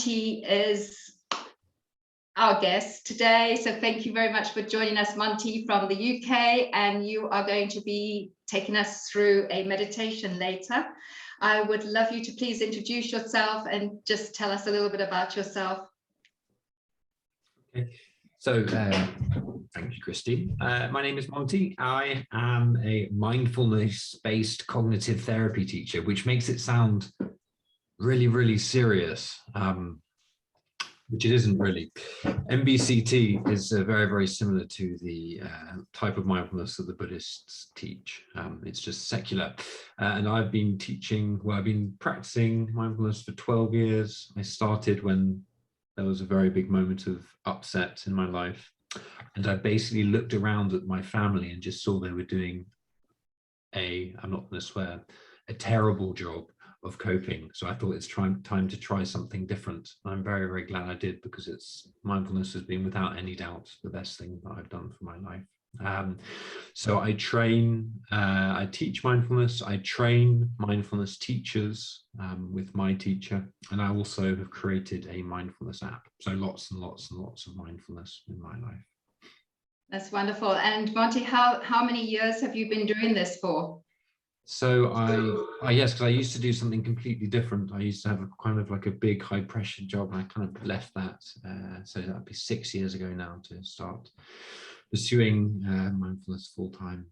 Monty is our guest today. So thank you very much for joining us, Monty, from the UK. And you are going to be taking us through a meditation later. I would love you to please introduce yourself and just tell us a little bit about yourself. Okay. So thank you, Christine. My name is Monty. I am a mindfulness-based cognitive therapy teacher, which makes it sound really, really serious, which it isn't really. MBCT is very, very similar to the type of mindfulness that the Buddhists teach. It's just secular. And I've been I've been practicing mindfulness for 12 years. I started when there was a very big moment of upset in my life. And I basically looked around at my family and just saw they were doing I'm not going to swear, a terrible job of coping. So I thought it's time to try something different. I'm very, very glad I did, because mindfulness has been without any doubt the best thing that I've done for my life. So I teach mindfulness, I train mindfulness teachers with my teacher, and I also have created a mindfulness app. So lots and lots and lots of mindfulness in my life. That's wonderful. And Monty, how many years have you been doing this for? So yes, because I used to do something completely different. I used to have kind of like a big high pressure job, and I kind of left that. So that'd be 6 years ago now to start pursuing mindfulness full time.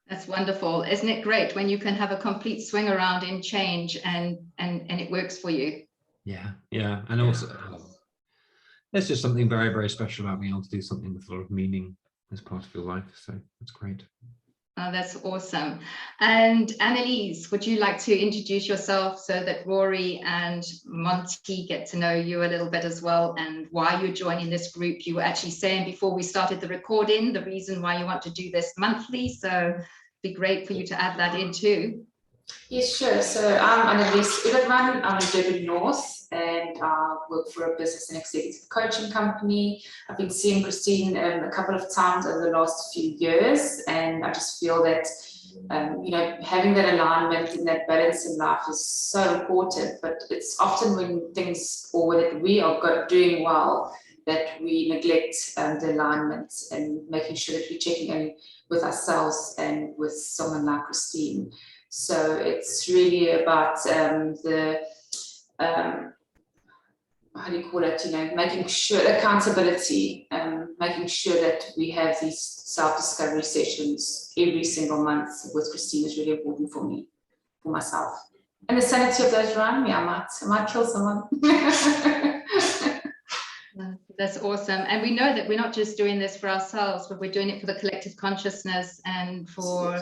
That's wonderful. Isn't it great when you can have a complete swing around in change and it works for you? Yeah. And also there's just something very, very special about being able to do something with a lot of meaning as part of your life. So that's great. Oh, that's awesome. And Annalise, would you like to introduce yourself so that Rory and Monty get to know you a little bit as well, and why you're joining this group? You were actually saying before we started the recording the reason why you want to do this monthly, so it'd be great for you to add that in too. Yes, sure. So I'm Annalise Uberman. I'm in Durban North, and I work for a business and executive coaching company. I've been seeing Christine a couple of times over the last few years, and I just feel that having that alignment and that balance in life is so important. But it's often when things, or that we are doing well, that we neglect the alignment and making sure that we're checking in with ourselves and with someone like Christine. So it's really about making sure accountability, making sure that we have these self-discovery sessions every single month with Christine is really important for me, for myself. And the sanity of those around me, I might kill someone. That's awesome. And we know that we're not just doing this for ourselves, but we're doing it for the collective consciousness and for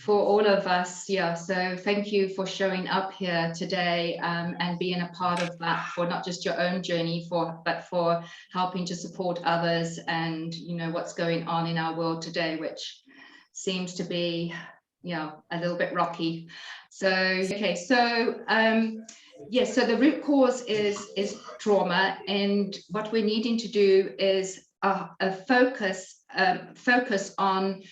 all of us. Yeah, so thank you for showing up here today and being a part of that, for not just your own journey, but for helping to support others and what's going on in our world today, which seems to be a little bit rocky. So okay, so yes, so the root cause is trauma, and what we're needing to do is a focus on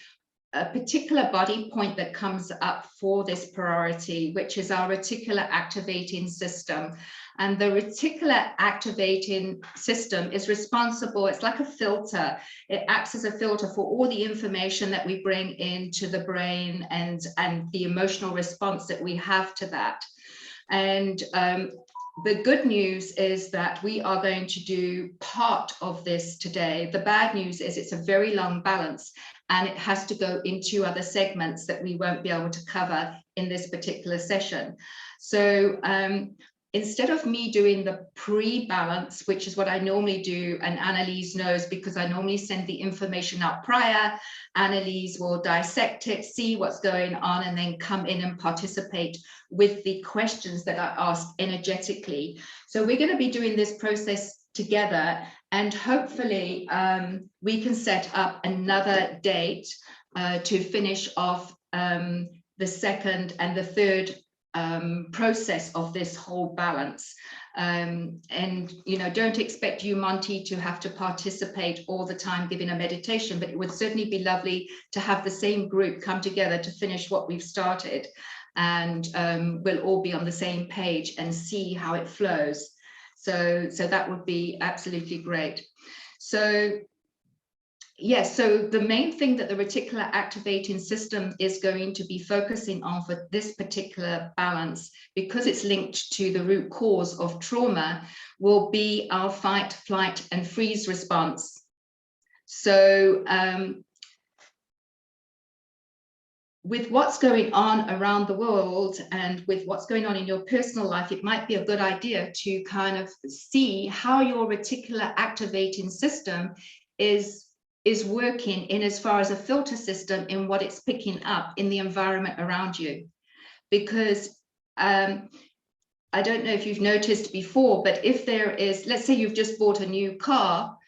a particular body point that comes up for this priority, which is our reticular activating system. And the reticular activating system is responsible, it's like a filter. It acts as a filter for all the information that we bring into the brain and the emotional response that we have to that. And the good news is that we are going to do part of this today. The bad news is it's a very long balance, and it has to go into other segments that we won't be able to cover in this particular session. So instead of me doing the pre-balance, which is what I normally do, and Annalise knows because I normally send the information out prior, Annalise will dissect it, see what's going on, and then come in and participate with the questions that are asked energetically. So we're going to be doing this process together, and hopefully we can set up another date to finish off the second and the third process of this whole balance. And don't expect you, Monty, to have to participate all the time giving a meditation, but it would certainly be lovely to have the same group come together to finish what we've started, and we'll all be on the same page and see how it flows. So that would be absolutely great. So yes, so the main thing that the reticular activating system is going to be focusing on for this particular balance, because it's linked to the root cause of trauma, will be our fight, flight, and freeze response. So with what's going on around the world and with what's going on in your personal life, it might be a good idea to kind of see how your reticular activating system is working in as far as a filter system in what it's picking up in the environment around you. Because I don't know if you've noticed before, but if there is, let's say you've just bought a new car,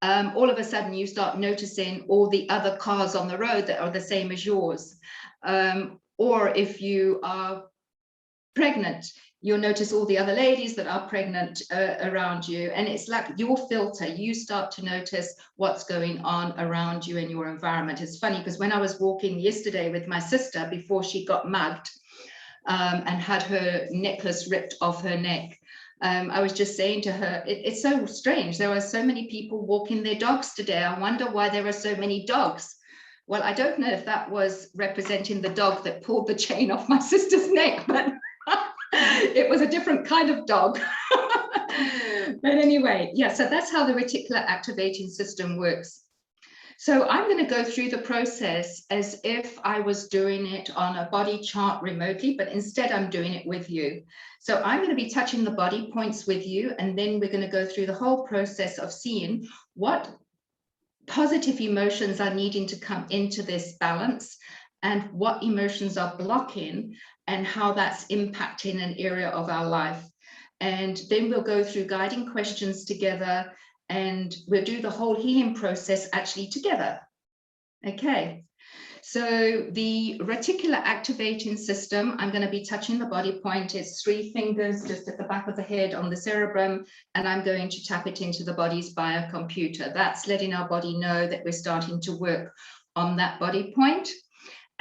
all of a sudden you start noticing all the other cars on the road that are the same as yours. Or if you are pregnant, you'll notice all the other ladies that are pregnant around you. And it's like your filter, you start to notice what's going on around you in your environment. It's funny because when I was walking yesterday with my sister before she got mugged and had her necklace ripped off her neck, I was just saying to her, it's so strange. There are so many people walking their dogs today. I wonder why there are so many dogs. Well, I don't know if that was representing the dog that pulled the chain off my sister's neck, but it was a different kind of dog. But anyway, yeah, so that's how the reticular activating system works. So I'm going to go through the process as if I was doing it on a body chart remotely, but instead I'm doing it with you. So I'm going to be touching the body points with you, and then we're going to go through the whole process of seeing what positive emotions are needing to come into this balance and what emotions are blocking and how that's impacting an area of our life. And then we'll go through guiding questions together, and we'll do the whole healing process actually together. Okay, so the reticular activating system, I'm going to be touching the body point. It's 3 fingers just at the back of the head on the cerebrum, and I'm going to tap it into the body's biocomputer. That's letting our body know that we're starting to work on that body point.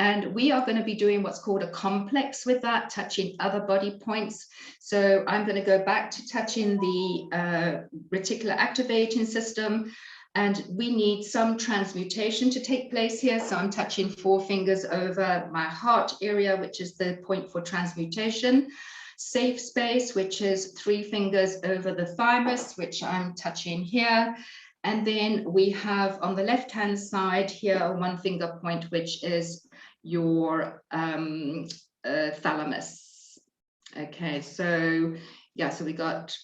And we are going to be doing what's called a complex with that, touching other body points. So I'm going to go back to touching the reticular activating system. And we need some transmutation to take place here. So I'm touching 4 fingers over my heart area, which is the point for transmutation. Safe space, which is 3 fingers over the thymus, which I'm touching here. And then we have on the left-hand side here, a 1 finger point, which is your thalamus. Okay, so yeah, so we got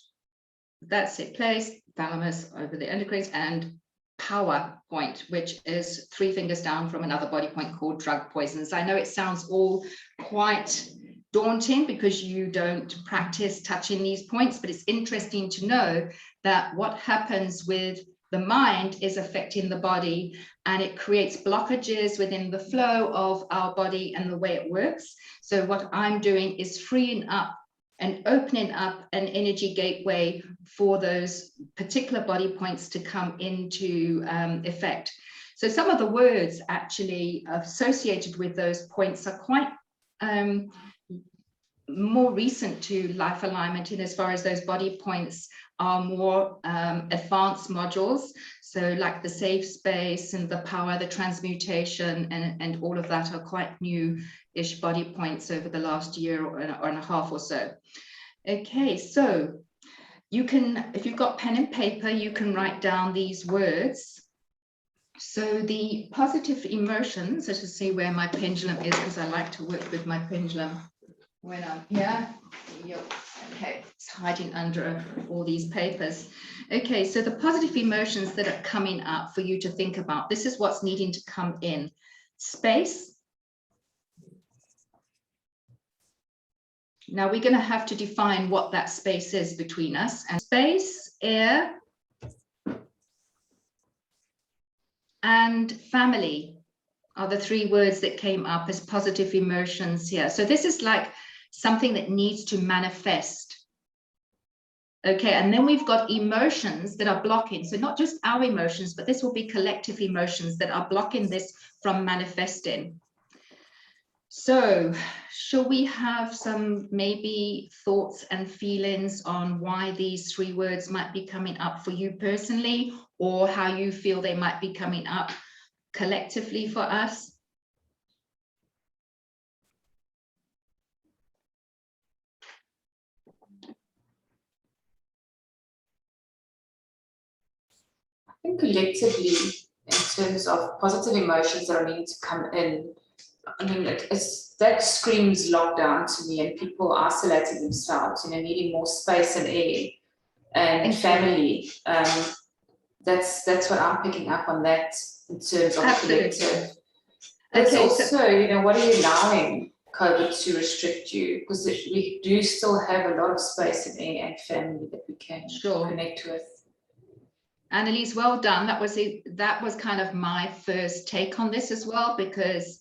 that's it placed, thalamus over the endocrines, and power point, which is 3 fingers down from another body point called drug poisons. I know it sounds all quite daunting because you don't practice touching these points, but it's interesting to know that what happens with the mind is affecting the body, and it creates blockages within the flow of our body and the way it works. So what I'm doing is freeing up and opening up an energy gateway for those particular body points to come into effect. So some of the words actually associated with those points are quite more recent to life alignment, in as far as those body points are more advanced modules. So like the safe space and the power, the transmutation, and all of that are quite new-ish body points over the last year or and a half or so. Okay, so you can, if you've got pen and paper, you can write down these words. So the positive emotions, let's just see where my pendulum is, because I like to work with my pendulum when I'm here. Okay, it's hiding under all these papers. Okay, so the positive emotions that are coming up for you to think about, this is what's needing to come in. Space. Now we're going to have to define what that space is between us. And space, air, and family are the 3 words that came up as positive emotions here. So this is like something that needs to manifest. Okay, and then we've got emotions that are blocking. So not just our emotions, but this will be collective emotions that are blocking this from manifesting. So shall we have some maybe thoughts and feelings on why these 3 words might be coming up for you personally, or how you feel they might be coming up collectively for us? I think collectively, in terms of positive emotions that are needing to come in, I mean, that screams lockdown to me, and people isolating themselves, needing more space and air and family. That's what I'm picking up on that in terms of collective. But okay, also, so, what are you allowing COVID to restrict you? Because we do still have a lot of space and air and family that we can connect with. Annalise, well done. That was kind of my first take on this as well, because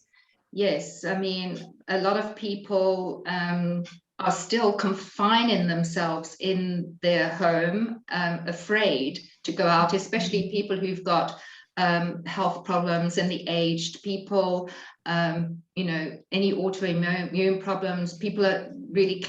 yes, I mean, a lot of people are still confining themselves in their home, afraid to go out, especially people who've got health problems and the aged people, any autoimmune problems. People are really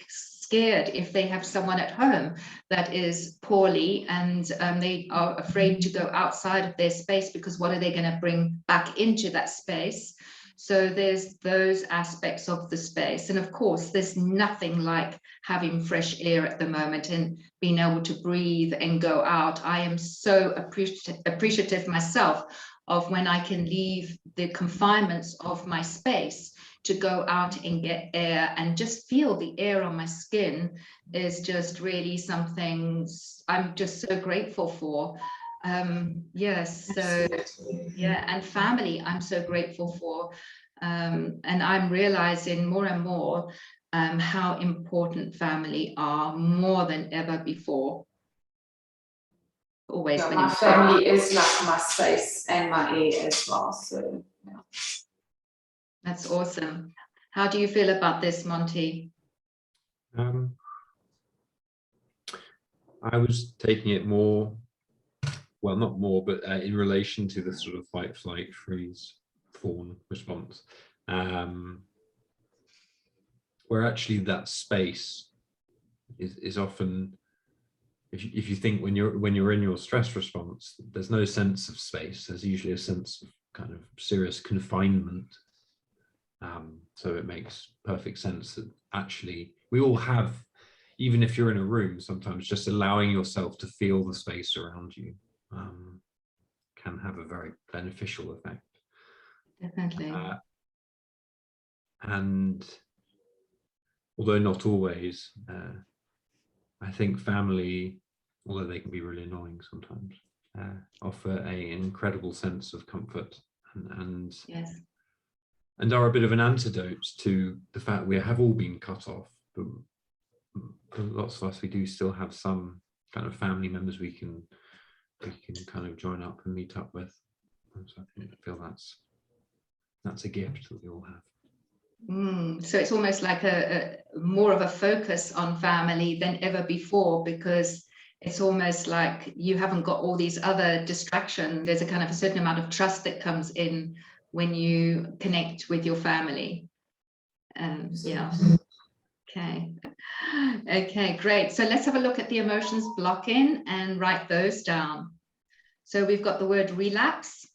scared if they have someone at home that is poorly, and they are afraid to go outside of their space, because what are they going to bring back into that space? So there's those aspects of the space. And of course, there's nothing like having fresh air at the moment and being able to breathe and go out. I am so appreciative myself of when I can leave the confinements of my space to go out and get air and just feel the air on my skin is just really something I'm just so grateful for. Yes, so yeah, and family I'm so grateful for, and I'm realizing more and more how important family are, more than ever before. Always been my family is like my space and my air as well, so yeah. That's awesome. How do you feel about this, Monty? I was taking it more, well, not more, but in relation to the sort of fight, flight, freeze, fawn response, where actually that space is often, if you think when you're in your stress response, there's no sense of space. There's usually a sense of kind of serious confinement. So it makes perfect sense that actually we all have, even if you're in a room, sometimes just allowing yourself to feel the space around you can have a very beneficial effect. Definitely. And although not always, I think family, although they can be really annoying sometimes, offer an incredible sense of comfort and yes, and are a bit of an antidote to the fact we have all been cut off. But lots of us, we do still have some kind of family members we can kind of join up and meet up with. And so I feel that's a gift that we all have. So it's almost like a more of a focus on family than ever before, because it's almost like you haven't got all these other distractions. There's a kind of a certain amount of trust that comes in when you connect with your family. Yeah. Okay, great. So let's have a look at the emotions block-in and write those down. So we've got the word relapse,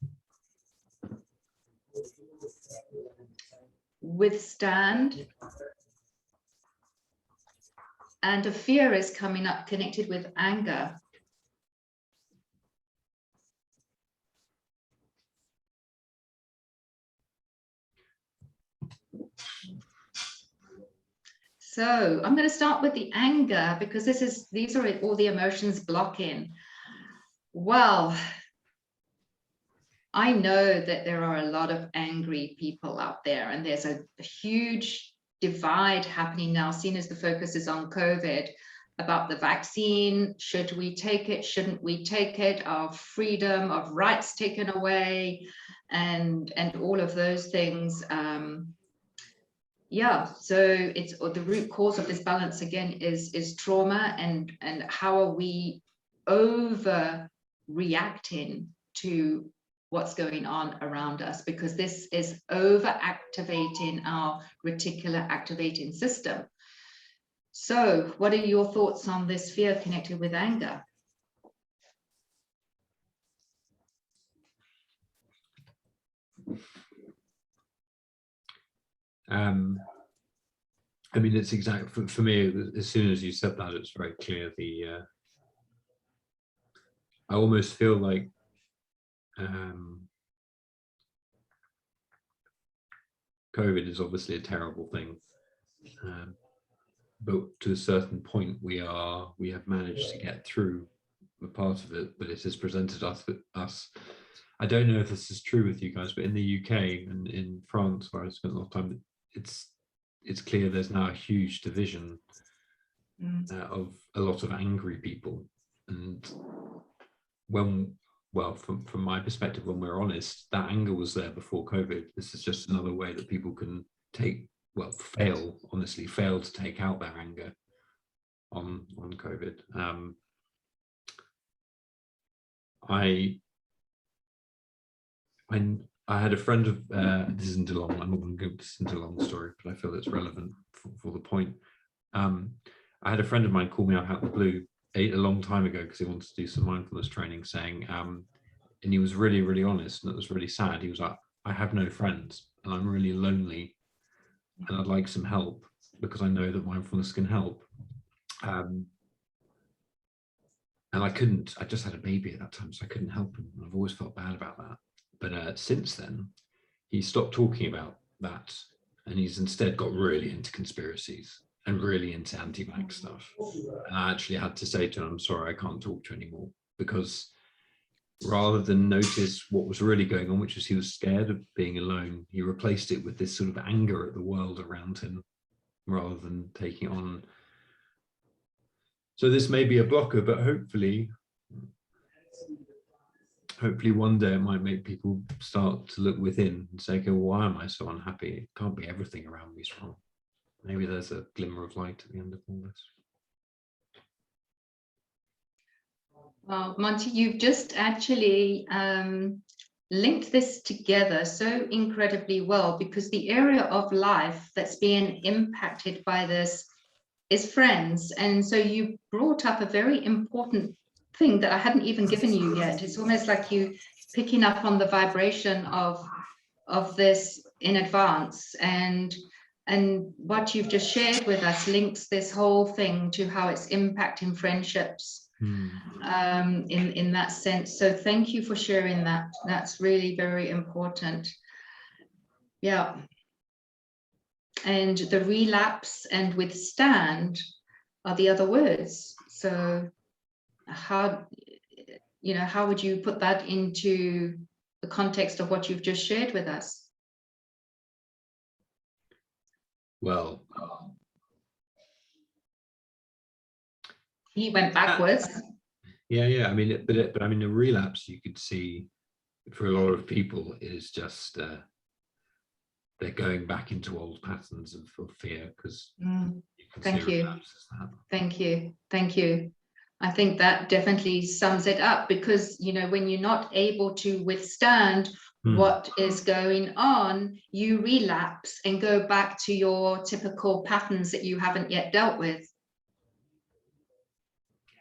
withstand, and a fear is coming up connected with anger. So I'm going to start with the anger, because these are all the emotions block-in. Well, I know that there are a lot of angry people out there, and there's a huge divide happening now, seen as the focus is on COVID, about the vaccine. Should we take it? Shouldn't we take it? Our freedom of rights taken away, and all of those things. Yeah, so it's the root cause of this balance again is trauma, and how are we overreacting to what's going on around us, because this is over activating our reticular activating system. So what are your thoughts on this fear connected with anger? I mean, it's exactly for me, as soon as you said that, it's very clear. I almost feel like COVID is obviously a terrible thing, but to a certain point, we have managed to get through a part of it, but it has presented us. I don't know if this is true with you guys, but in the UK and in France, where I spent a lot of time, it's clear there's now a huge division of a lot of angry people. And from my perspective, when we're honest, that anger was there before COVID. This is just another way that people can fail to take out their anger on COVID. I had a friend of, this isn't a long, I'm not going to go into a long story, but I feel it's relevant for the point. I had a friend of mine call me up out of the blue a long time ago because he wanted to do some mindfulness training, saying, and he was really, really honest, and it was really sad. He was like, I have no friends and I'm really lonely and I'd like some help because I know that mindfulness can help. And I just had a baby at that time, so I couldn't help him. I've always felt bad about that. But since then, he stopped talking about that, and he's instead got really into conspiracies and really into anti-vax stuff. And I actually had to say to him, I'm sorry, I can't talk to you anymore, because rather than notice what was really going on, which was he was scared of being alone, he replaced it with this sort of anger at the world around him rather than taking on. So this may be a blocker, but hopefully one day it might make people start to look within and say, okay, well, why am I so unhappy? It can't be everything around me is wrong. Maybe there's a glimmer of light at the end of all this. Well, Monty, you've just actually linked this together so incredibly well, because the area of life that's being impacted by this is friends. And so you brought up a very important thing that I hadn't even given you yet. It's almost like you picking up on the vibration of this in advance, and what you've just shared with us links this whole thing to how it's impacting friendships in that sense. So thank you for sharing that. That's really very important. Yeah. And the relapse and withstand are the other words. So how would you put that into the context of what you've just shared with us? Well, he went backwards. Yeah. I mean, but I mean, the relapse you could see for a lot of people is just they're going back into old patterns of fear, because Thank you. I think that definitely sums it up, because when you're not able to withstand what is going on, you relapse and go back to your typical patterns that you haven't yet dealt with.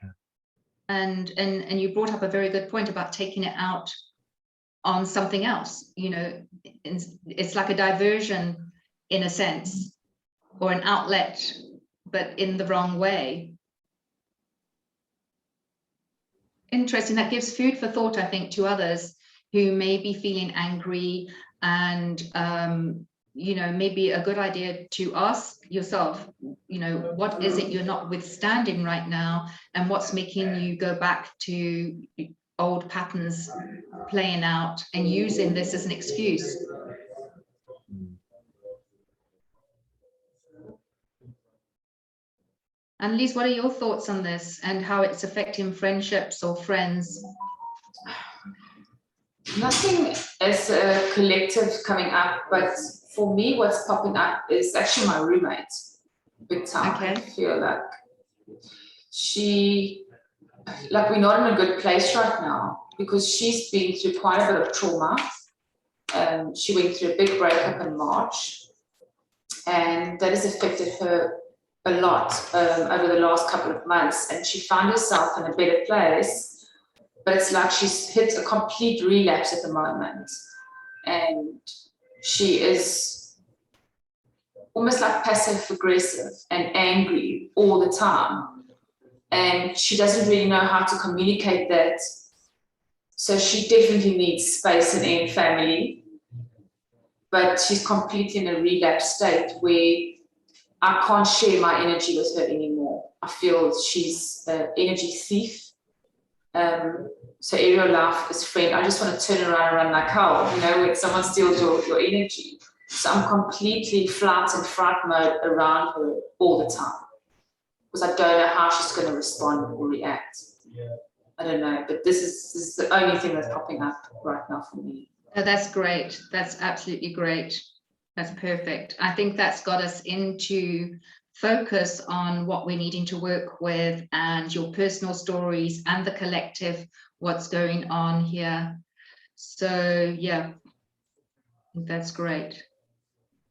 Yeah. And you brought up a very good point about taking it out on something else. It's like a diversion in a sense, or an outlet, but in the wrong way. Interesting. That gives food for thought, I think, to others who may be feeling angry, and maybe a good idea to ask yourself, what is it you're not withstanding right now, and what's making you go back to old patterns playing out and using this as an excuse. Annalise, what are your thoughts on this and how it's affecting friendships or friends? Nothing as a collective coming up, but for me, what's popping up is actually my roommate. Big time. Okay. I feel like she like we're not in a good place right now because she's been through quite a bit of trauma. She went through a big breakup in March, and that has affected her a lot over the last couple of months, and she found herself in a better place, but it's like she's hit a complete relapse at the moment, and she is almost like passive aggressive and angry all the time, and she doesn't really know how to communicate that, so she definitely needs space and family, but she's completely in a relapse state where I can't share my energy with her anymore. I feel she's an energy thief. So aerial life is friend. I just want to turn around and run like hell, you know, when someone steals your energy. So I'm completely flight and fright mode around her all the time because I don't know how she's going to respond or react. Yeah. I don't know, but this is the only thing that's popping up right now for me. Oh, that's great. That's absolutely great. That's perfect. I think that's got us into focus on what we're needing to work with and your personal stories and the collective, what's going on here. So yeah, that's great.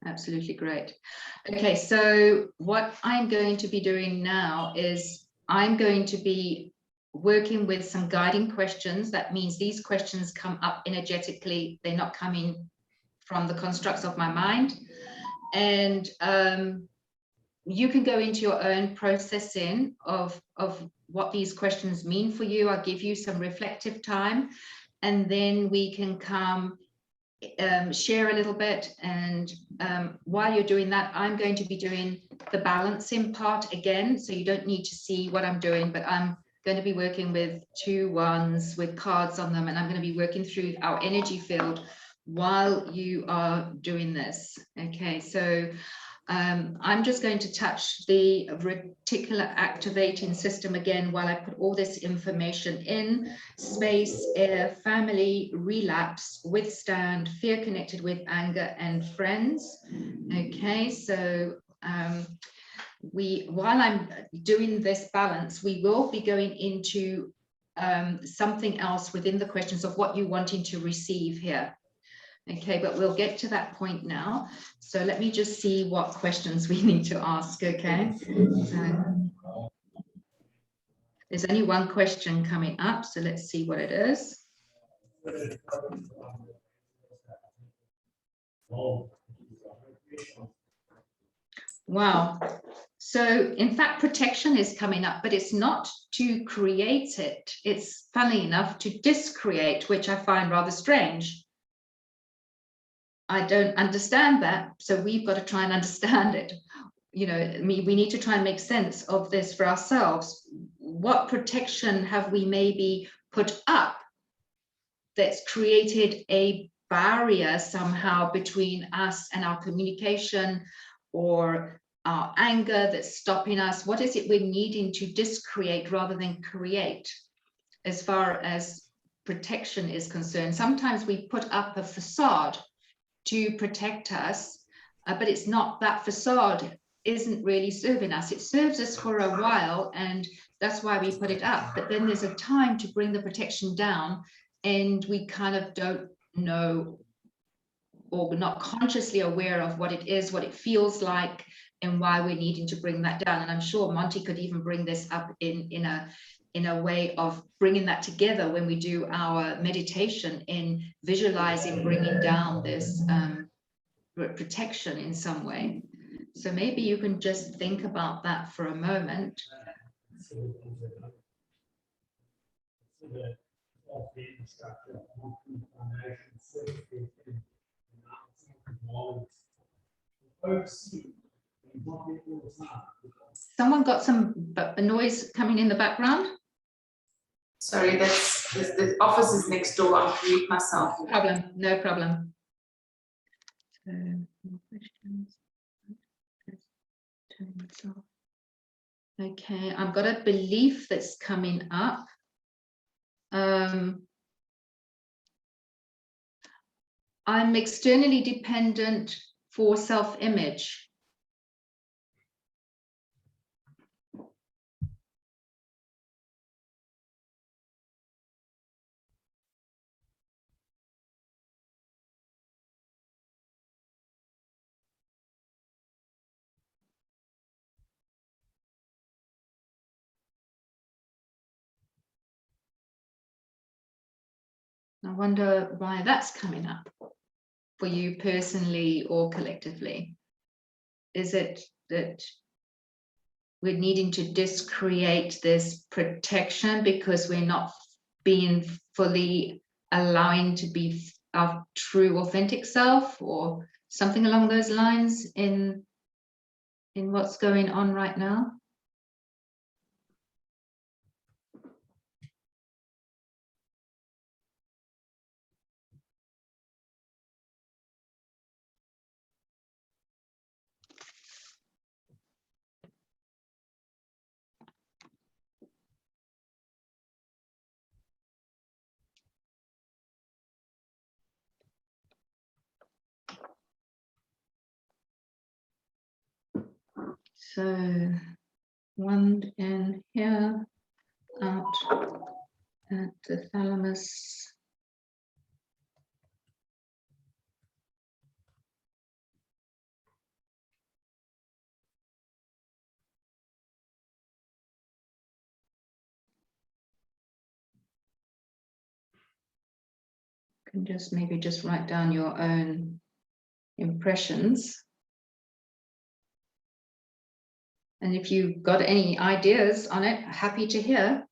Absolutely great. Okay, so what I'm going to be doing now is I'm going to be working with some guiding questions. That means these questions come up energetically. They're not coming from the constructs of my mind. And you can go into your own processing of what these questions mean for you. I'll give you some reflective time, and then we can come share a little bit. And while you're doing that, I'm going to be doing the balancing part again. So you don't need to see what I'm doing, but I'm going to be working with 2 wands with cards on them, and I'm going to be working through our energy field while you are doing this. Okay, so I'm just going to touch the reticular activating system again while I put all this information in: space, air, family, relapse, withstand, fear connected with anger and friends. Okay, so while I'm doing this balance, we will be going into something else within the questions of what you're wanting to receive here. Okay, but we'll get to that point now. So let me just see what questions we need to ask, okay? So there's only one question coming up, so let's see what it is. Wow. So in fact, protection is coming up, but it's not to create it. It's, funnily enough, to discreate, which I find rather strange. I don't understand that, so we've got to try and understand it. You know, we need to try and make sense of this for ourselves. What protection have we maybe put up that's created a barrier somehow between us and our communication, or our anger that's stopping us? What is it we're needing to discreate rather than create as far as protection is concerned? Sometimes we put up a facade to protect us, but it's not, that facade isn't really serving us. It serves us for a while, and that's why we put it up. But then there's a time to bring the protection down, and we kind of don't know, or we're not consciously aware of what it is, what it feels like, and why we're needing to bring that down. And I'm sure Monty could even bring this up in a way of bringing that together when we do our meditation, in visualizing bringing down this protection in some way. So maybe you can just think about that for a moment. Someone got some noise coming in the background? Sorry, that's the office is next door. I'll mute myself. No problem, no problem. Questions. Okay, I've got a belief that's coming up. I'm externally dependent for self-image. I wonder why that's coming up for you personally or collectively. Is it that we're needing to discreate this protection because we're not being fully allowing to be our true authentic self, or something along those lines in what's going on right now? So one in here, out at the thalamus. You can just maybe just write down your own impressions. And if you've got any ideas on it, happy to hear.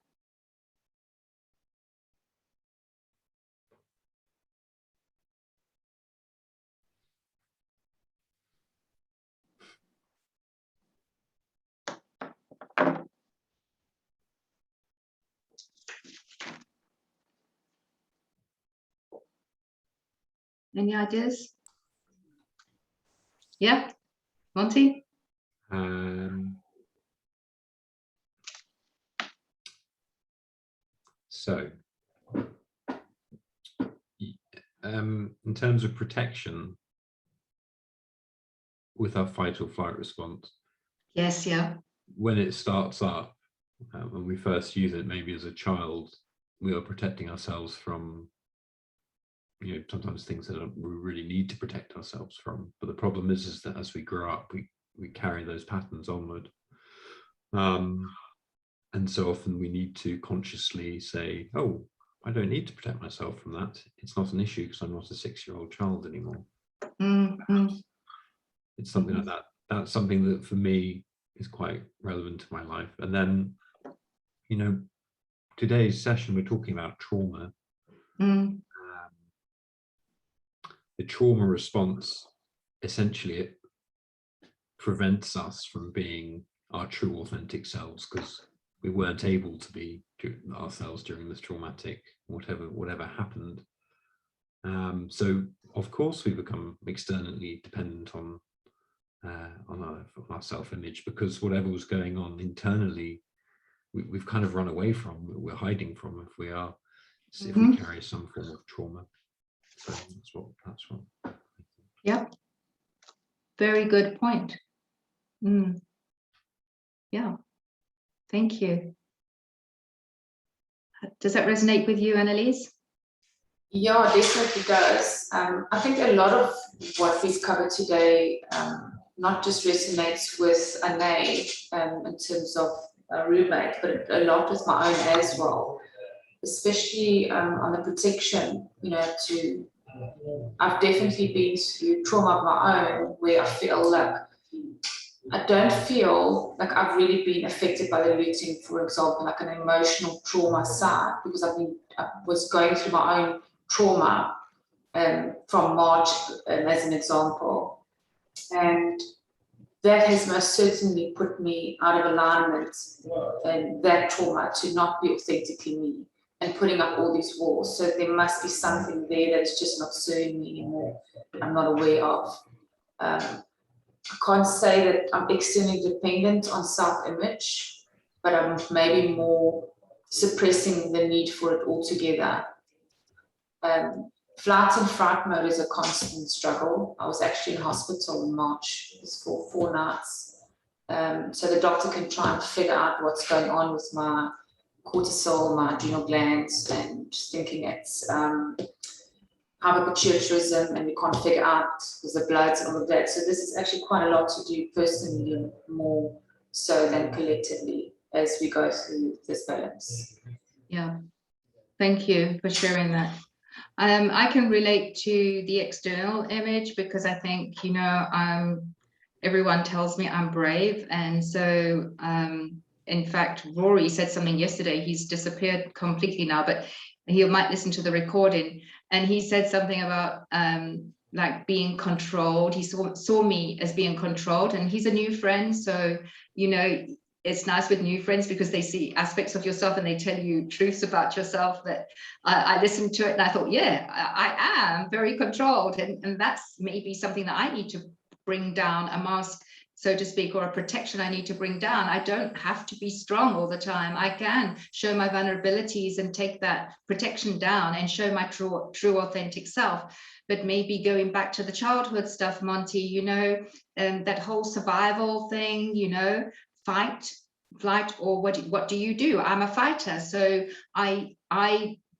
Any ideas? Yeah, Monty? So, in terms of protection with our fight or flight response, Yes, yeah. when it starts up, when we first use it, maybe as a child, we are protecting ourselves from, you know, sometimes things that we really need to protect ourselves from. But the problem is that as we grow up, we carry those patterns onward. And so often we need to consciously say, oh, I don't need to protect myself from that. It's not an issue because I'm not a 6-year-old child anymore. Mm-hmm. It's something like that. That's something that for me is quite relevant to my life. And then, you know, today's session, we're talking about trauma. Mm. The trauma response, essentially, it prevents us from being our true authentic selves because we weren't able to be ourselves during this traumatic whatever happened. So of course we become externally dependent on our self-image, because whatever was going on internally, we've kind of run away from, we're hiding from, if we carry some form of trauma. So that's what. Yeah. Very good point. Yeah. Thank you. Does that resonate with you, Annalise? Yeah, definitely does. I think a lot of what we've covered today not just resonates with Anne in terms of a roommate, but a lot with my own as well, especially on the protection, you know, I've definitely been through trauma of my own where I feel like I don't feel like I've really been affected by the looting, for example, like an emotional trauma side, because I was going through my own trauma from March as an example. And that has most certainly put me out of alignment and that trauma to not be authentically me and putting up all these walls. So there must be something there that's just not serving me anymore, I'm not aware of. I can't say that I'm externally dependent on self-image, but I'm maybe more suppressing the need for it altogether. Flight and fright mode is a constant struggle. I was actually in hospital in March for 4 nights. So the doctor can try and figure out what's going on with my cortisol, my adrenal glands, and just thinking it's hyperpituitarism, and we can't figure out because the bloods and all of that. So this is actually quite a lot to do personally, more so than collectively as we go through this balance. Yeah, thank you for sharing that. I can relate to the external image because I think, you know, everyone tells me I'm brave. And so, in fact, Rory said something yesterday. He's disappeared completely now, but he might listen to the recording. And he said something about like being controlled. He saw me as being controlled, and he's a new friend. So, you know, it's nice with new friends because they see aspects of yourself and they tell you truths about yourself that I listened to it and I thought, yeah, I am very controlled. And that's maybe something that I need to bring down, a mask, so to speak, or a protection I need to bring down. I don't have to be strong all the time. I can show my vulnerabilities and take that protection down and show my true authentic self. But maybe going back to the childhood stuff, Monty, you know, that whole survival thing, you know, fight, flight, or what do you do? I'm a fighter. So I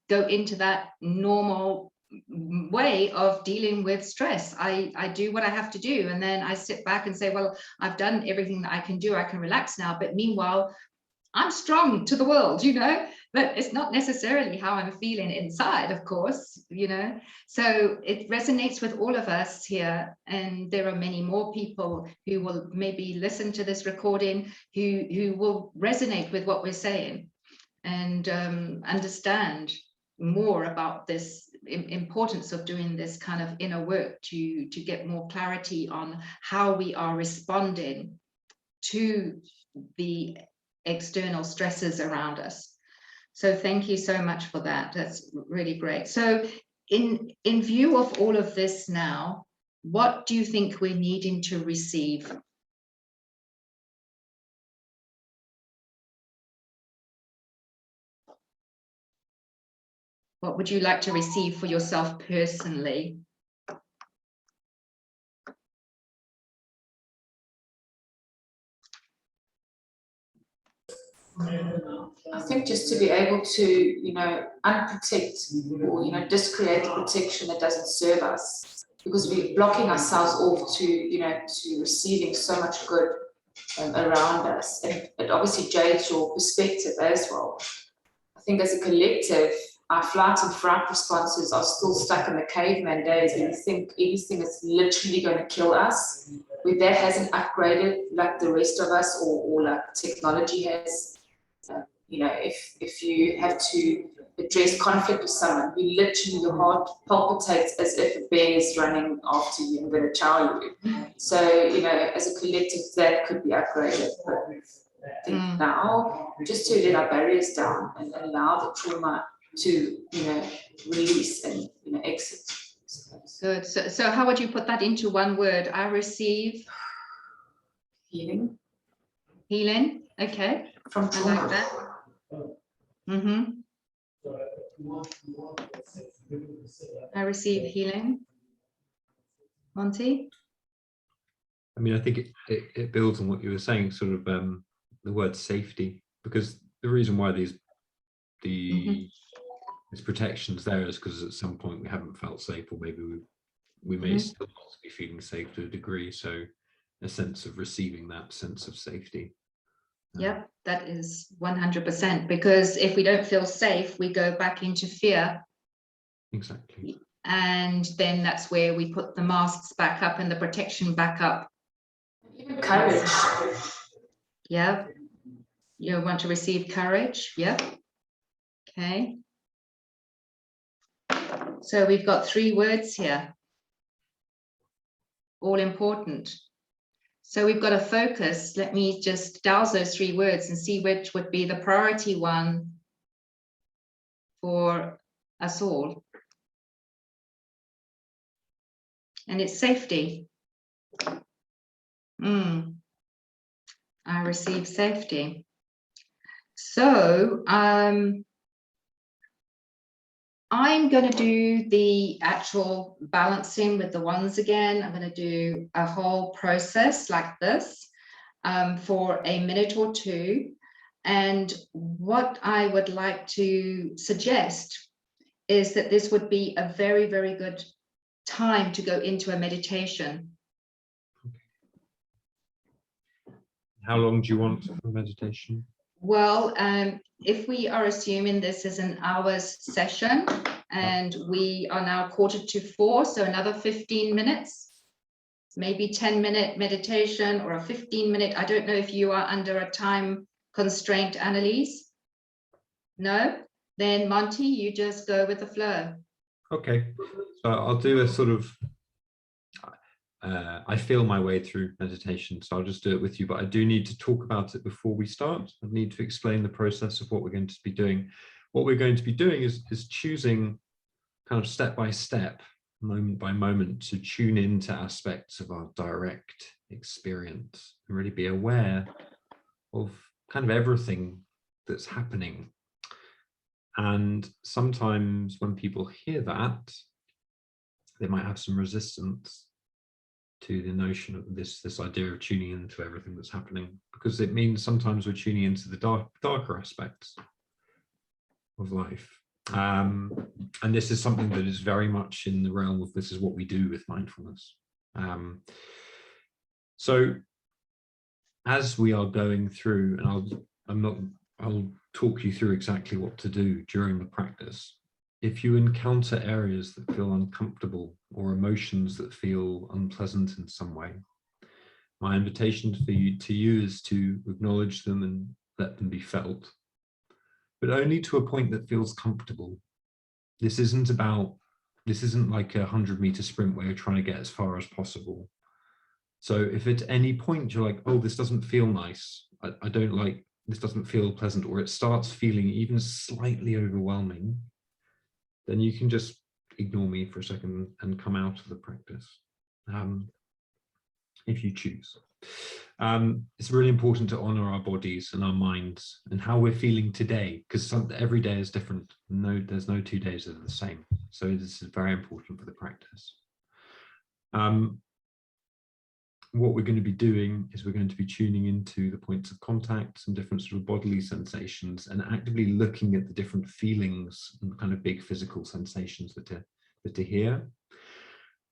go into that normal way of dealing with stress. I do what I have to do, and then I sit back and say, well, I've done everything that I can do. I can relax now. But meanwhile, I'm strong to the world, you know, but it's not necessarily how I'm feeling inside, of course, you know. So it resonates with all of us here. And there are many more people who will maybe listen to this recording who will resonate with what we're saying and understand more about this importance of doing this kind of inner work to get more clarity on how we are responding to the external stresses around us. So thank you so much for that. That's really great. So in view of all of this now, what do you think we're needing to receive? What would you like to receive for yourself personally? I think just to be able to, you know, unprotect or, you know, just create a protection that doesn't serve us, because we're blocking ourselves off to, you know, to receiving so much good around us. And it obviously jades your perspective as well. I think as a collective, our flight and fright responses are still stuck in the caveman days when you think anything is literally going to kill us, where that hasn't upgraded like the rest of us or like technology has. You know, if you have to address conflict with someone, you literally, your heart palpitates as if a bear is running after you and going to chow you. So, you know, as a collective, that could be upgraded. But I think now, just to let our barriers down and allow the trauma to, you know, release and, you know, exit. Good. So how would you put that into one word? I receive Healing. Healing. Okay. From trauma. I like that. Mm-hmm. I receive healing. Monty? I mean, I think it builds on what you were saying, sort of the word safety, because the reason why these protections there is because at some point we haven't felt safe, or maybe we may still not be feeling safe to a degree. So a sense of receiving that sense of safety. Yep, that is 100%, because if we don't feel safe, we go back into fear. Exactly. And then that's where we put the masks back up and the protection back up. Even courage. Yeah. You want to receive courage. Yep. Okay. So we've got 3 words here. All important. So we've got to focus. Let me just douse those 3 words and see which would be the priority one for us all. And it's safety. I receive safety. So I'm going to do the actual balancing with the ones again. I'm going to do a whole process like this for a minute or 2. And what I would like to suggest is that this would be a very, very good time to go into a meditation. How long do you want for meditation? Well, if we are assuming this is an hour's session, And we are now 3:45, so another 15 minutes, maybe 10-minute meditation or a 15-minute. I don't know if you are under a time constraint, Annalise. No? Then Monty, you just go with the flow. Okay, so I'll do a sort of, I feel my way through meditation, so I'll just do it with you, but I do need to talk about it before we start. I need to explain the process of what we're going to be doing. What we're going to be doing is choosing kind of step by step, moment by moment, to tune into aspects of our direct experience and really be aware of kind of everything that's happening. And sometimes when people hear that, they might have some resistance to the notion of this idea of tuning into everything that's happening, because it means sometimes we're tuning into the darker aspects of life. And this is something that is very much in the realm of, this is what we do with mindfulness. So as we are going through, and I'll talk you through exactly what to do during the practice. If you encounter areas that feel uncomfortable or emotions that feel unpleasant in some way, my invitation to you is to acknowledge them and let them be felt, but only to a point that feels comfortable. This isn't like a 100-meter sprint where you're trying to get as far as possible. So if at any point you're like, oh, this doesn't feel nice, I don't like, this doesn't feel pleasant, or it starts feeling even slightly overwhelming, then you can just ignore me for a second and come out of the practice, if you choose. It's really important to honor our bodies and our minds and how we're feeling today, because every day is different. There's no 2 days that are the same. So this is very important for the practice. What we're going to be doing is we're going to be tuning into the points of contact and different sort of bodily sensations, and actively looking at the different feelings and kind of big physical sensations that are here.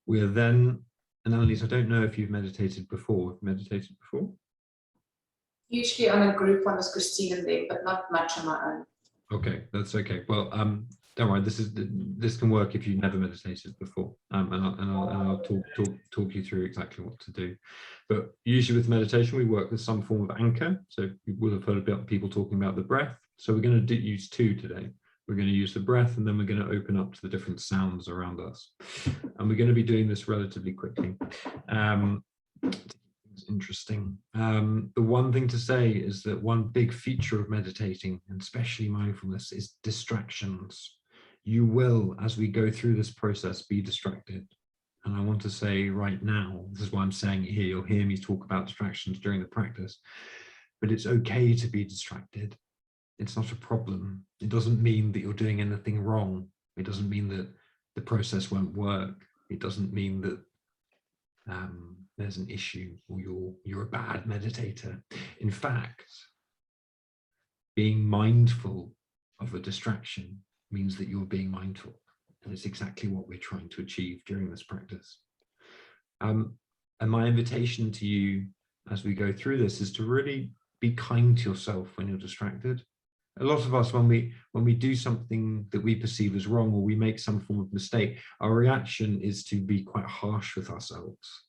We are then, and Annalise, I don't know if you've meditated before. Have you meditated before? Usually on a group one with Christine and them, but not much on my own. Okay, that's okay. Well, don't worry. This can work if you've never meditated before, and I'll talk you through exactly what to do. But usually with meditation, we work with some form of anchor. So you will have heard about people talking about the breath. So we're going to use two today. We're going to use the breath, and then we're going to open up to the different sounds around us. And we're going to be doing this relatively quickly. It's interesting. The one thing to say is that one big feature of meditating, and especially mindfulness, is distractions. You will, as we go through this process, be distracted. And I want to say right now, this is why I'm saying it here, you'll hear me talk about distractions during the practice, but it's okay to be distracted. It's not a problem. It doesn't mean that you're doing anything wrong. It doesn't mean that the process won't work. It doesn't mean that there's an issue or you're a bad meditator. In fact, being mindful of a distraction means that you're being mindful. And it's exactly what we're trying to achieve during this practice. And my invitation to you as we go through this is to really be kind to yourself when you're distracted. A lot of us, when we do something that we perceive as wrong, or we make some form of mistake, our reaction is to be quite harsh with ourselves.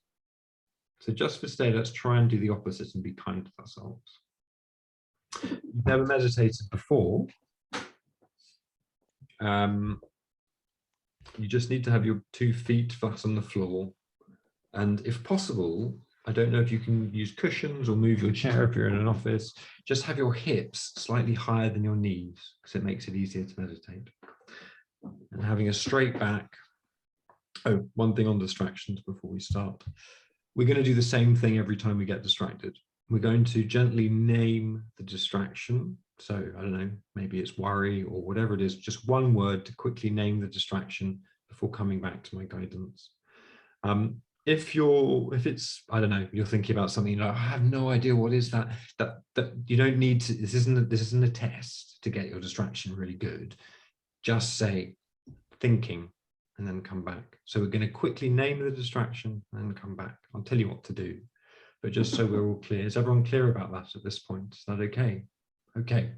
So just for today, let's try and do the opposite and be kind to ourselves. You've never meditated before. You just need to have your 2 feet flat on the floor. And if possible, I don't know if you can use cushions or move your chair if you're in an office, just have your hips slightly higher than your knees, because it makes it easier to meditate. And having a straight back. Oh, one thing on distractions before we start. We're going to do the same thing every time we get distracted. We're going to gently name the distraction. So, I don't know, maybe it's worry or whatever it is, just one word to quickly name the distraction before coming back to my guidance. If it's, I don't know, you're thinking about something, you're like, I have no idea what is that you don't need to, this isn't a test to get your distraction really good. Just say thinking and then come back. So we're going to quickly name the distraction and then come back. I'll tell you what to do, but just so we're all clear. Is everyone clear about that at this point? Is that okay? Okay.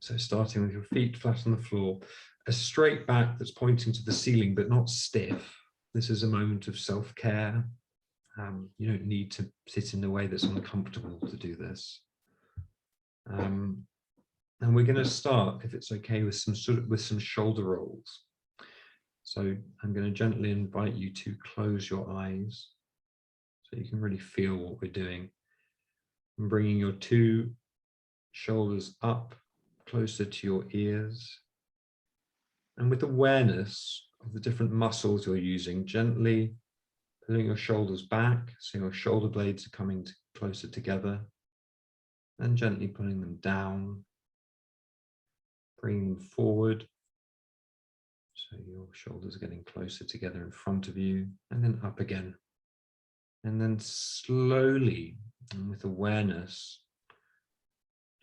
So starting with your feet flat on the floor, a straight back that's pointing to the ceiling, but not stiff. This is a moment of self-care. You don't need to sit in a way that's uncomfortable to do this. And we're going to start, if it's okay, with some shoulder rolls. So I'm going to gently invite you to close your eyes so you can really feel what we're doing. And bringing your two shoulders up closer to your ears. And with awareness of the different muscles you're using, gently pulling your shoulders back so your shoulder blades are coming closer together, and gently pulling them down, bringing them forward so your shoulders are getting closer together in front of you, and then up again. And then slowly and with awareness,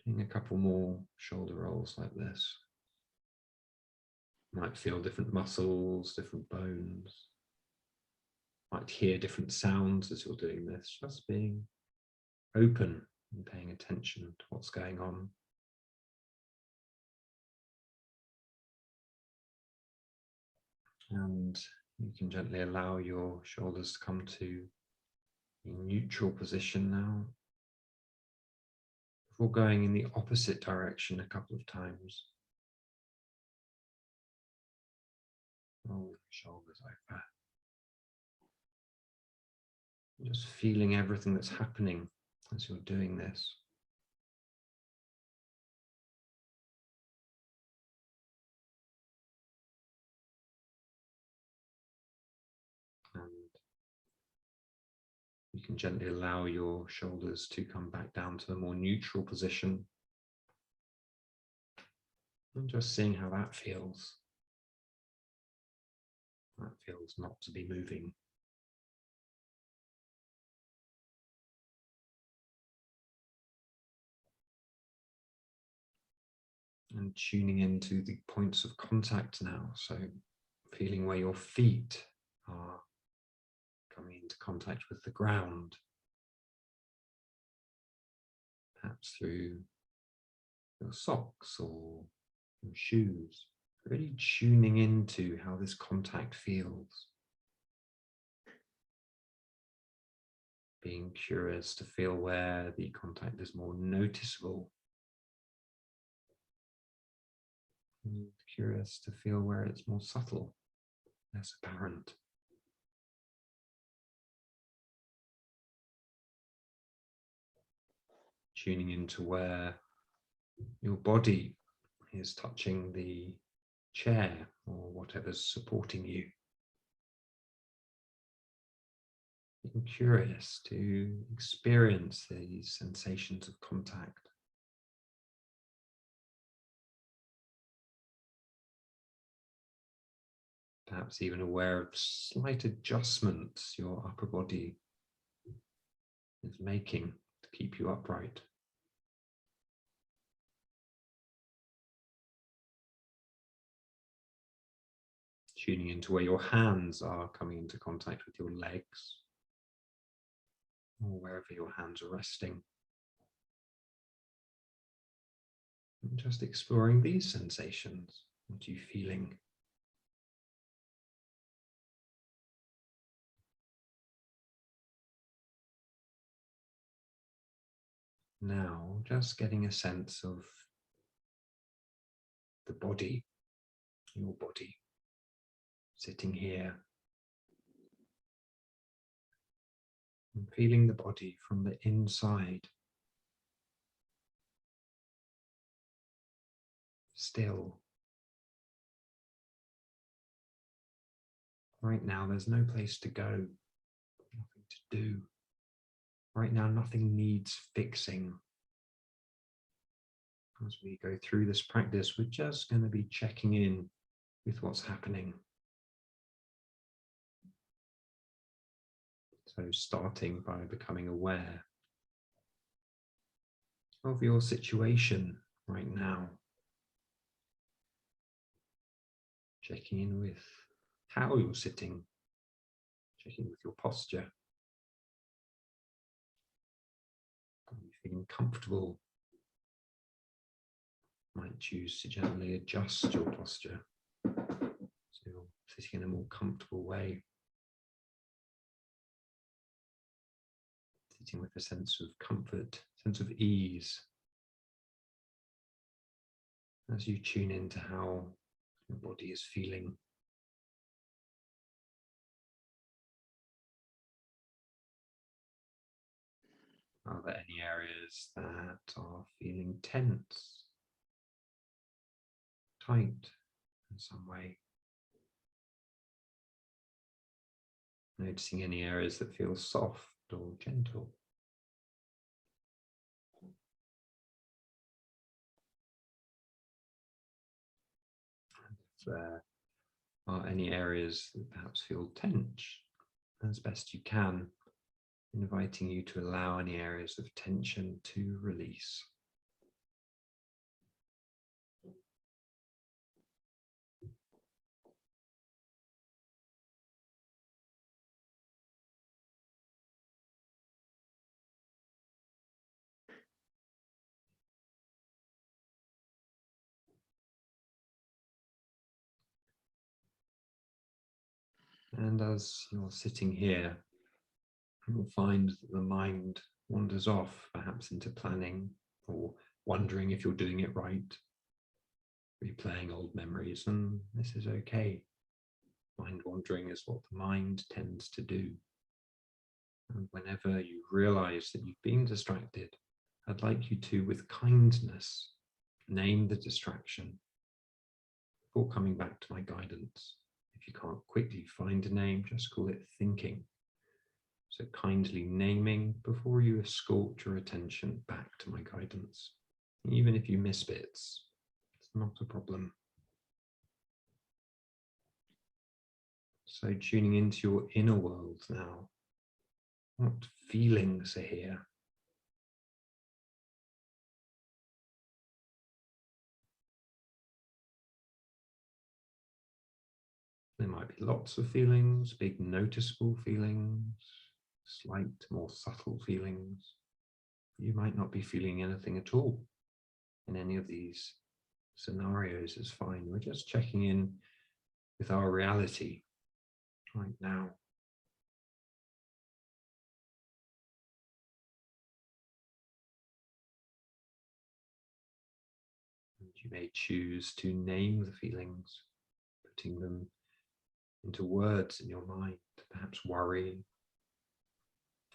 doing a couple more shoulder rolls like this. You might feel different muscles, different bones. Might hear different sounds as you're doing this, just being open and paying attention to what's going on. And you can gently allow your shoulders to come to a neutral position now, before going in the opposite direction a couple of times. Roll the shoulders over. Just feeling everything that's happening as you're doing this. And you can gently allow your shoulders to come back down to a more neutral position. And just seeing how that feels. That feels not to be moving. And tuning into the points of contact now. So feeling where your feet are coming into contact with the ground. Perhaps through your socks or your shoes. Really tuning into how this contact feels. Being curious to feel where the contact is more noticeable. And curious to feel where it's more subtle, less apparent. Tuning into where your body is touching the chair or whatever's supporting you. Being curious to experience these sensations of contact. Perhaps even aware of slight adjustments your upper body is making to keep you upright. Tuning into where your hands are coming into contact with your legs, or wherever your hands are resting. And just exploring these sensations. What are you feeling? Now, just getting a sense of the body, your body, sitting here. And feeling the body from the inside. Still. Right now, there's no place to go, nothing to do. Right now, nothing needs fixing. As we go through this practice, we're just going to be checking in with what's happening. So starting by becoming aware of your situation right now. Checking in with how you're sitting, checking with your posture. Are you feeling comfortable? might choose to gently adjust your posture so you're sitting in a more comfortable way. Sitting with a sense of comfort, sense of ease, as you tune into how your body is feeling. Are there any areas that are feeling tense, tight in some way? Noticing any areas that feel soft or gentle. And if there are any areas that perhaps feel tense, as best you can, inviting you to allow any areas of tension to release. And as you're sitting here, you'll find that the mind wanders off, perhaps into planning or wondering if you're doing it right, replaying old memories, and this is okay. Mind wandering is what the mind tends to do. And whenever you realize that you've been distracted, I'd like you to, with kindness, name the distraction before coming back to my guidance. If you can't quickly find a name, just call it thinking. So kindly naming before you escort your attention back to my guidance. Even if you miss bits, it's not a problem. So tuning into your inner world now. What feelings are here? There might be lots of feelings, big noticeable feelings, slight, more subtle feelings. You might not be feeling anything at all in any of these scenarios is fine. We're just checking in with our reality right now. And you may choose to name the feelings, putting them into words in your mind, perhaps worry,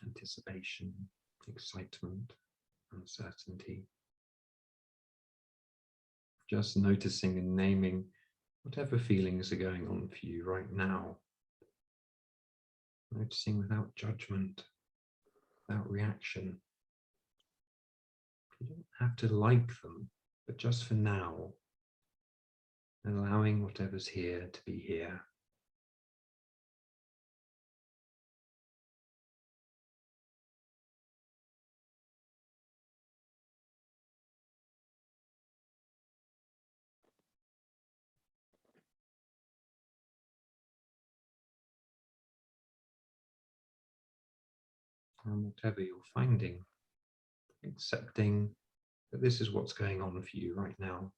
anticipation, excitement, uncertainty. Just noticing and naming whatever feelings are going on for you right now. Noticing without judgment, without reaction. You don't have to like them, but just for now, allowing whatever's here to be here. And whatever you're finding, accepting that this is what's going on for you right now.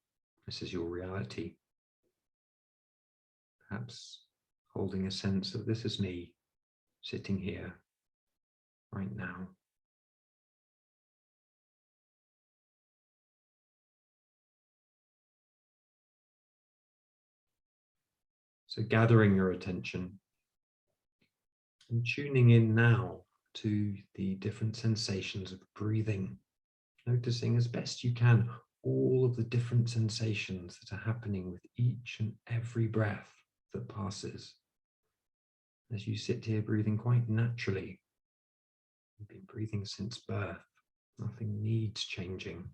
This is your reality. Perhaps holding a sense that this is me sitting here right now. So gathering your attention and tuning in now to the different sensations of breathing, noticing as best you can all of the different sensations that are happening with each and every breath that passes. As you sit here breathing quite naturally, you've been breathing since birth, nothing needs changing.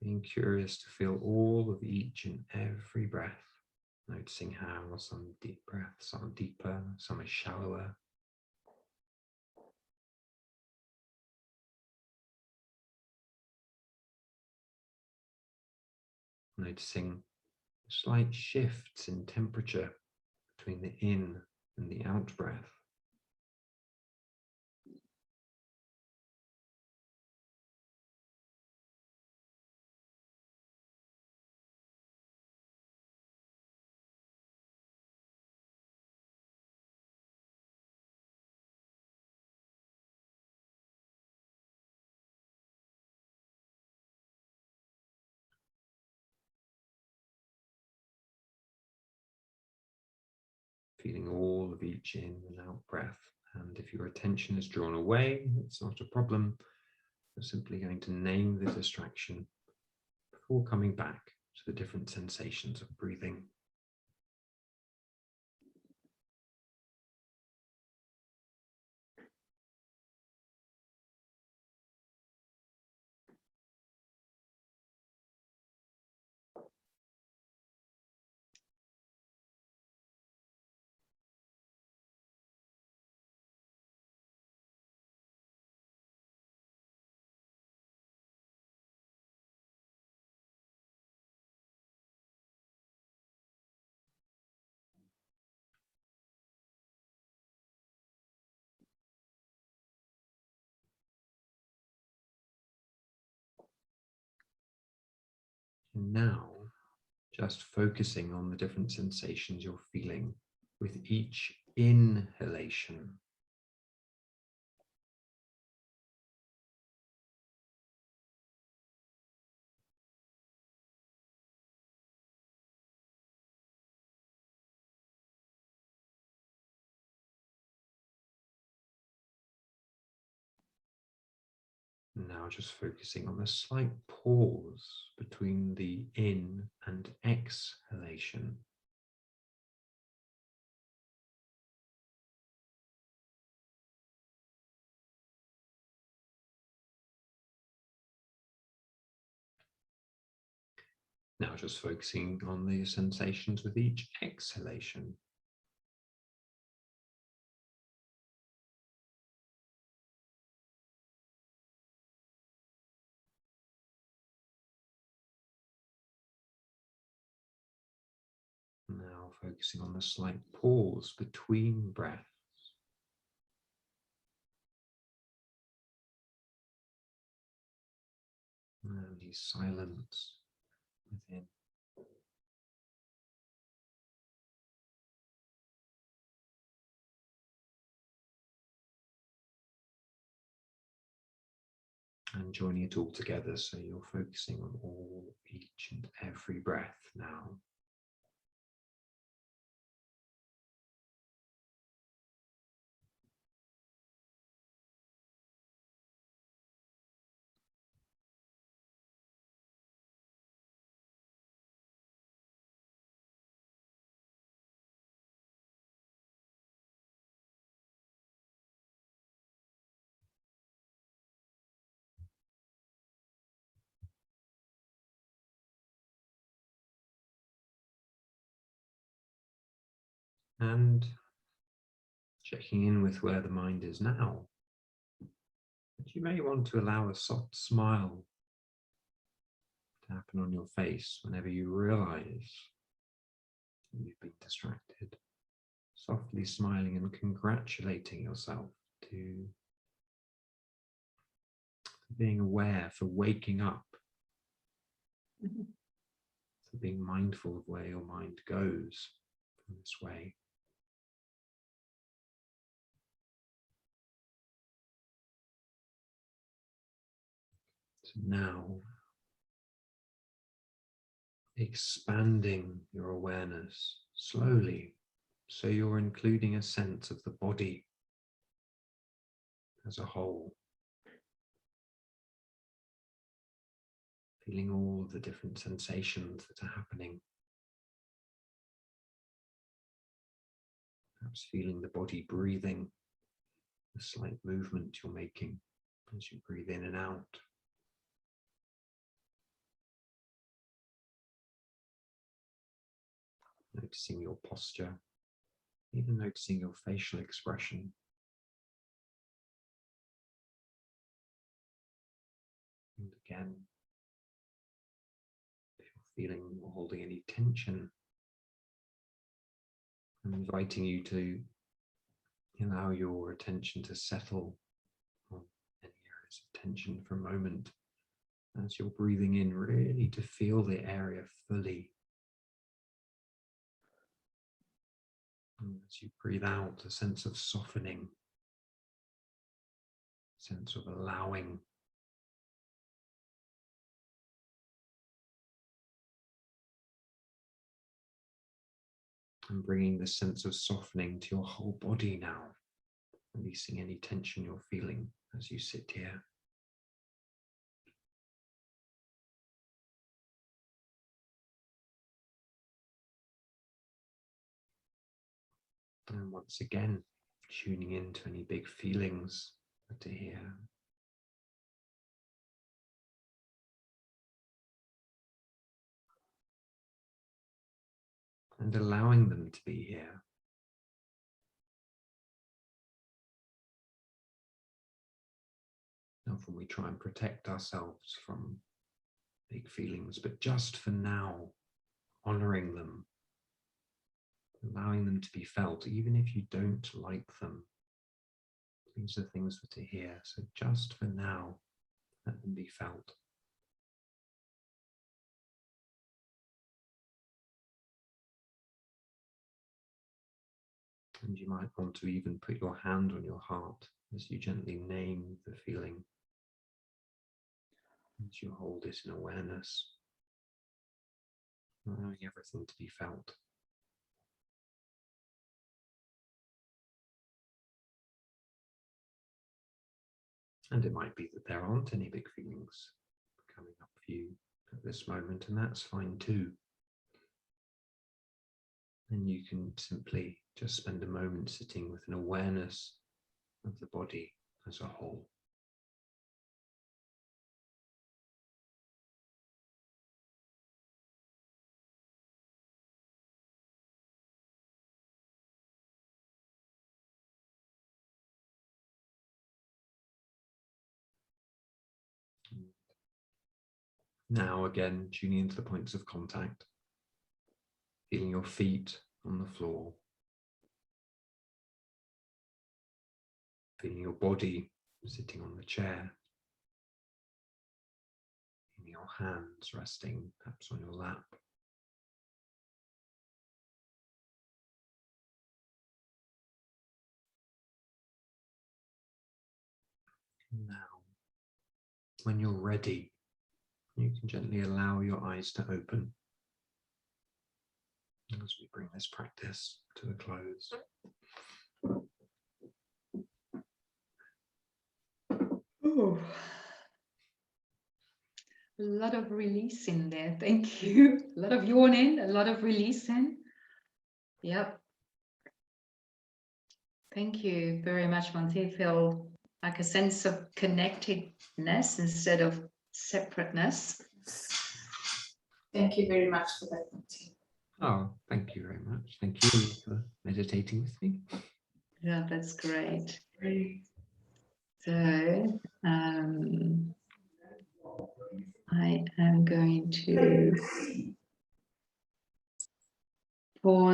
Being curious to feel all of each and every breath, noticing how some deep breaths are deeper, some are shallower. Noticing slight shifts in temperature between the in and the out breath. Feeling all of each in and out breath. And if your attention is drawn away, it's not a problem. You're simply going to name the distraction before coming back to the different sensations of breathing. And now, just focusing on the different sensations you're feeling with each inhalation. Now just focusing on a slight pause between the in and exhalation. Now just focusing on the sensations with each exhalation. Now focusing on the slight pause between breaths. And the silence within. And joining it all together, so you're focusing on all, each and every breath now. And checking in with where the mind is now. And you may want to allow a soft smile to happen on your face whenever you realize you've been distracted. Softly smiling and congratulating yourself to being aware, for waking up, for being mindful of where your mind goes in this way. So now, expanding your awareness slowly, so you're including a sense of the body as a whole. Feeling all the different sensations that are happening. Perhaps feeling the body breathing, the slight movement you're making as you breathe in and out. Noticing your posture, even noticing your facial expression. And again, feel feeling or holding any tension. I'm inviting you to allow your attention to settle on any areas of tension for a moment. As you're breathing in, really to feel the area fully. And as you breathe out, a sense of softening, sense of allowing. And bringing the sense of softening to your whole body now, releasing any tension you're feeling as you sit here. And once again, tuning into any big feelings that are here. And allowing them to be here. Often we try and protect ourselves from big feelings, but just for now, honoring them, allowing them to be felt, even if you don't like them. These are things that are here, so just for now, let them be felt. And you might want to even put your hand on your heart as you gently name the feeling. As you hold it in awareness, allowing everything to be felt. And it might be that there aren't any big feelings coming up for you at this moment, and that's fine too. And you can simply just spend a moment sitting with an awareness of the body as a whole. Now again, tuning into the points of contact, feeling your feet on the floor, feeling your body sitting on the chair, feeling your hands resting perhaps on your lap. Now, when you're ready, you can gently allow your eyes to open as we bring this practice to a close. Ooh. A lot of release in there. Thank you. A lot of yawning, a lot of releasing. Yep. Thank you very much, Monty. I feel like a sense of connectedness instead of separateness. Thank you very much for that, Monty. Oh, thank you very much. Thank you for meditating with me. Yeah, that's great. So I am going to pause